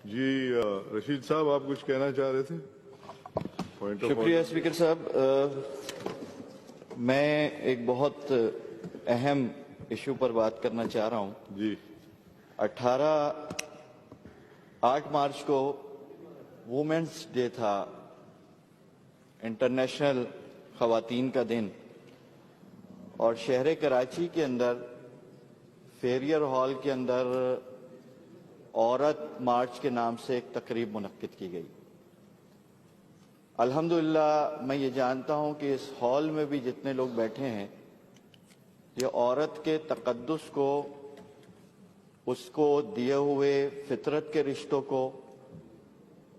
جی رشید صاحب آپ کچھ کہنا چاہ رہے تھے؟ شکریہ اسپیکر صاحب. میں ایک بہت اہم ایشو پر بات کرنا چاہ رہا ہوں. جی 8 مارچ کو وومنس ڈے تھا، انٹرنیشنل خواتین کا دن، اور شہر کراچی کے اندر فیریئر ہال کے اندر عورت مارچ کے نام سے ایک تقریب منعقد کی گئی. الحمدللہ میں یہ جانتا ہوں کہ اس ہال میں بھی جتنے لوگ بیٹھے ہیں یہ عورت کے تقدس کو، اس کو دیے ہوئے فطرت کے رشتوں کو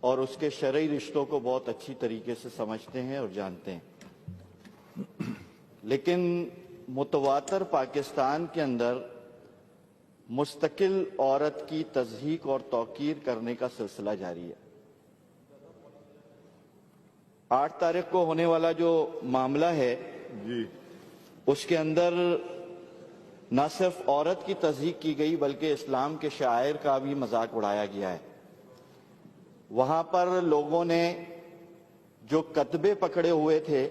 اور اس کے شرعی رشتوں کو بہت اچھی طریقے سے سمجھتے ہیں اور جانتے ہیں. لیکن متواتر پاکستان کے اندر مستقل عورت کی تضحیک اور توقیر کرنے کا سلسلہ جاری ہے. 8 تاریخ کو ہونے والا جو معاملہ ہے جی اس کے اندر نہ صرف عورت کی تضحیک کی گئی بلکہ اسلام کے شاعر کا بھی مذاق اڑایا گیا ہے. وہاں پر لوگوں نے جو کتبے پکڑے ہوئے تھے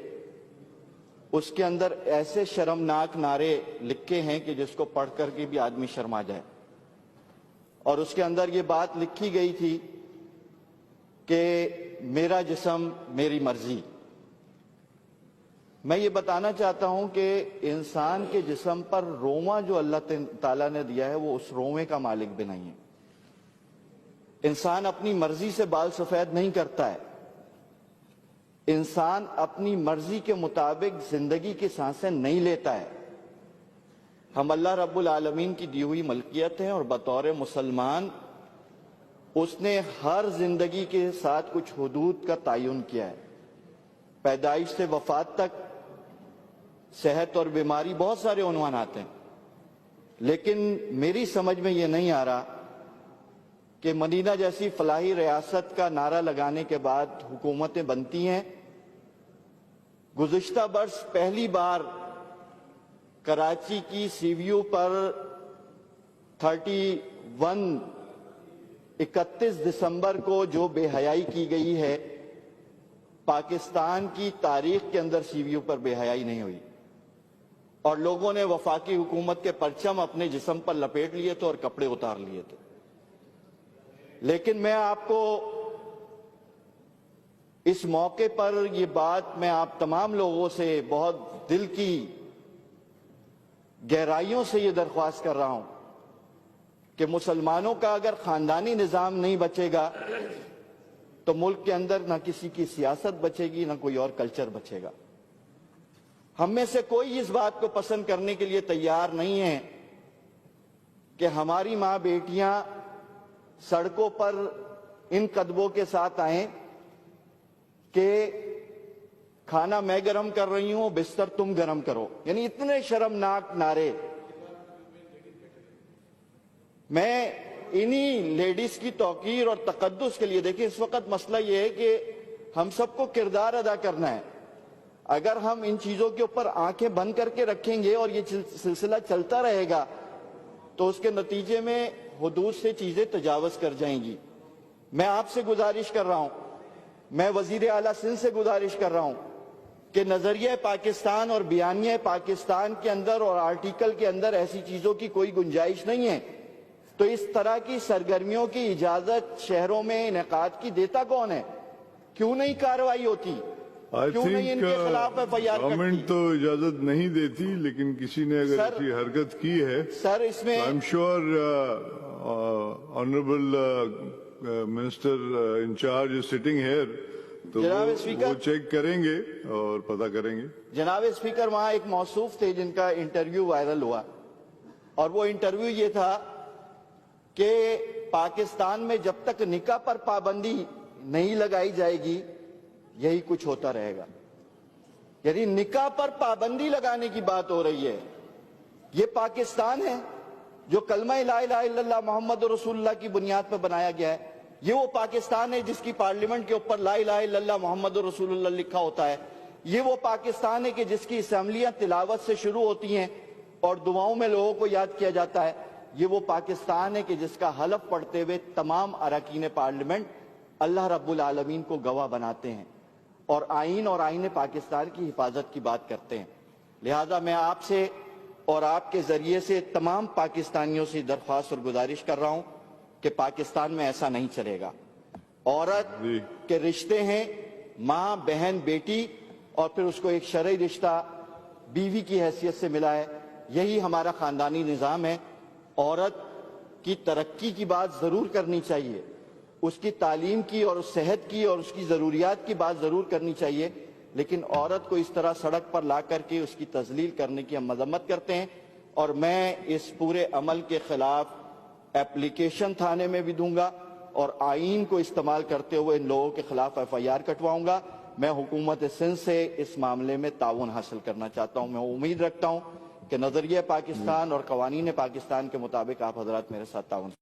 اس کے اندر ایسے شرمناک نعرے لکھے ہیں کہ جس کو پڑھ کر کے بھی آدمی شرما جائے. اور اس کے اندر یہ بات لکھی گئی تھی کہ میرا جسم میری مرضی. میں یہ بتانا چاہتا ہوں کہ انسان کے جسم پر روواں جو اللہ تعالیٰ نے دیا ہے وہ اس رووے کا مالک بھی نہیں ہے. انسان اپنی مرضی سے بال سفید نہیں کرتا ہے. انسان اپنی مرضی کے مطابق زندگی کی سانسیں نہیں لیتا ہے. ہم اللہ رب العالمین کی دی ہوئی ملکیت ہیں اور بطور مسلمان اس نے ہر زندگی کے ساتھ کچھ حدود کا تعین کیا ہے. پیدائش سے وفات تک، صحت اور بیماری، بہت سارے عنوانات ہیں. لیکن میری سمجھ میں یہ نہیں آ رہا کہ مدینہ جیسی فلاحی ریاست کا نعرہ لگانے کے بعد حکومتیں بنتی ہیں. گزشتہ برس پہلی بار کراچی کی سی وی یو پر 31 دسمبر کو جو بے حیائی کی گئی ہے، پاکستان کی تاریخ کے اندر سی وی یو پر بے حیائی نہیں ہوئی. اور لوگوں نے وفاقی حکومت کے پرچم اپنے جسم پر لپیٹ لیے تھے اور کپڑے اتار لیے تھے. لیکن میں آپ کو اس موقع پر یہ بات میں آپ تمام لوگوں سے بہت دل کی گہرائیوں سے یہ درخواست کر رہا ہوں کہ مسلمانوں کا اگر خاندانی نظام نہیں بچے گا تو ملک کے اندر نہ کسی کی سیاست بچے گی، نہ کوئی اور کلچر بچے گا. ہم میں سے کوئی اس بات کو پسند کرنے کے لیے تیار نہیں ہے کہ ہماری ماں بیٹیاں سڑکوں پر ان قدموں کے ساتھ آئیں کہ کھانا میں گرم کر رہی ہوں، بستر تم گرم کرو. یعنی اتنے شرمناک نعرے. میں انہی لیڈیز کی توقیر اور تقدس کے لیے، دیکھیں اس وقت مسئلہ یہ ہے کہ ہم سب کو کردار ادا کرنا ہے. اگر ہم ان چیزوں کے اوپر آنکھیں بند کر کے رکھیں گے اور یہ سلسلہ چلتا رہے گا تو اس کے نتیجے میں حدود سے چیزیں تجاوز کر جائیں گی. میں آپ سے گزارش کر رہا ہوں، میں وزیر اعلیٰ سندھ سے گزارش کر رہا ہوں کہ نظریہ پاکستان اور بیانیہ پاکستان کے اندر اور آرٹیکل کے اندر ایسی چیزوں کی کوئی گنجائش نہیں ہے. تو اس طرح کی سرگرمیوں کی اجازت شہروں میں انعقاد کی دیتا کون ہے؟ کیوں نہیں کارروائی ہوتی؟ کیوں نہیں ان کے خلاف ایف آئی آر کرتی؟ گورنمنٹ تو اجازت نہیں دیتی، لیکن کسی نے اگر ایسی حرکت کی ہے سر اس میں I'm sure honorable minister in charge is sitting here تو وہ چیک کریں گے اور پتہ کریں گے. جناب اسپیکر، وہاں ایک موصوف تھے جن کا انٹرویو وائرل ہوا اور وہ انٹرویو یہ تھا کہ پاکستان میں جب تک نکاح پر پابندی نہیں لگائی جائے گی یہی کچھ ہوتا رہے گا. یعنی نکاح پر پابندی لگانے کی بات ہو رہی ہے. یہ پاکستان ہے جو کلمہ لا الہ الا اللہ محمد رسول اللہ کی بنیاد پر بنایا گیا ہے. یہ وہ پاکستان ہے جس کی پارلیمنٹ کے اوپر لا الہ الا اللہ محمد رسول اللہ لکھا ہوتا ہے. یہ وہ پاکستان ہے کہ جس کی اسمبلیاں تلاوت سے شروع ہوتی ہیں اور دعاؤں میں لوگوں کو یاد کیا جاتا ہے. یہ وہ پاکستان ہے کہ جس کا حلف پڑھتے ہوئے تمام اراکین پارلیمنٹ اللہ رب العالمین کو گواہ بناتے ہیں اور آئین پاکستان کی حفاظت کی بات کرتے ہیں۔ لہذا میں آپ سے اور آپ کے ذریعے سے تمام پاکستانیوں سے درخواست اور گزارش کر رہا ہوں کہ پاکستان میں ایسا نہیں چلے گا۔ عورت کے رشتے ہیں ماں، بہن، بیٹی، اور پھر اس کو ایک شرعی رشتہ بیوی کی حیثیت سے ملا ہے۔ یہی ہمارا خاندانی نظام ہے۔ عورت کی ترقی کی بات ضرور کرنی چاہیے، اس کی تعلیم کی اور صحت کی اور اس کی ضروریات کی بات ضرور کرنی چاہیے، لیکن عورت کو اس طرح سڑک پر لا کر کے اس کی تذلیل کرنے کی ہم مذمت کرتے ہیں، اور میں اس پورے عمل کے خلاف اپلیکیشن تھانے میں بھی دوں گا اور آئین کو استعمال کرتے ہوئے ان لوگوں کے خلاف FIR کٹواؤں گا۔ میں حکومت سندھ سے اس معاملے میں تعاون حاصل کرنا چاہتا ہوں۔ میں امید رکھتا ہوں کہ نظریہ پاکستان اور قوانین پاکستان کے مطابق آپ حضرات میرے ساتھ تعاون